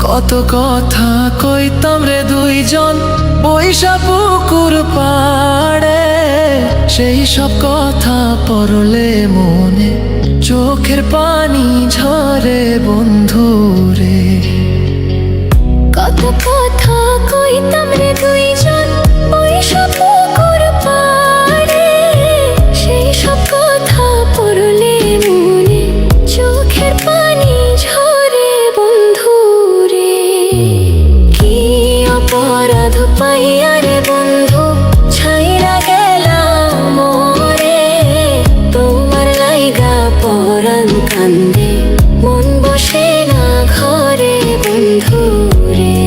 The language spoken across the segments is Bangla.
কত কথা কইতাম রে দুইজন বৈশা পুকুর পাড়ে, সেই সব কথা পড়লে মনে চোখের পানি ঝরে বন্ধু রে। কত কথা কইতাম রে দুইজন বৈশা পুকুর পাড়ে, সেই সব কথা পড়লে মনে চোখের পানি ঝরে বন্ধু রে। কি অপরাধ পাইয়া রে বন্ধু ছাইরা গেলাম মোরে, তোমার লাইগা পরাণ কান্দে মন বসে না ঘরে বন্ধু রে।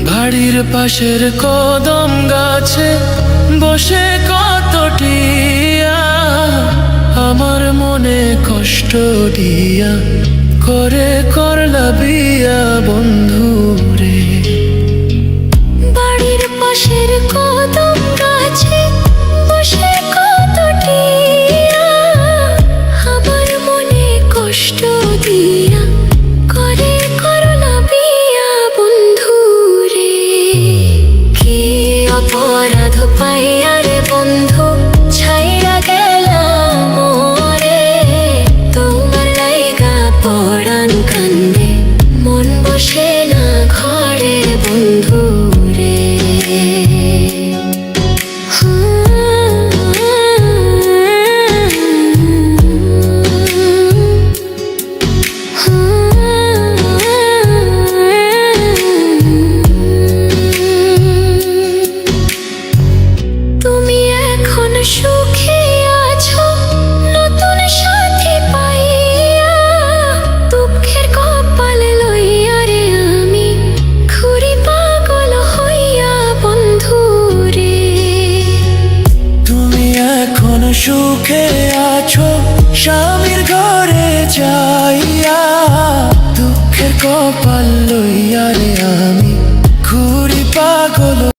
বাড়ির পাশের কদম গাছে বসে কত টিয়া, আমার মনে কষ্ট দিয়া করে করলা বিয়া বন্ধু রে। বাড়ির পাশের কদম গাছে বসে কত টিয়া, আমার মনে কষ্ট দিয়া করে করলা বিয়া বন্ধু রে। কি অপরাধ পাইয়া রে বন্ধু ছাইরা গেলাম মোরে, তোমার লাইগা পরাণ কান্দে মন বসে না ঘরে বন্ধু রে। তুমি এখন সুখে আছো নতুন সাথী পাইয়া, দুঃখের কপাল লইয়া রে আমি ঘুরি পাগল হইয়া বন্ধু রে। তুমি এখন সুখে আছো স্বামীর ঘরে যাইয়া, দুঃখের কপাল লইয়া রে আমি ঘুরি পাগল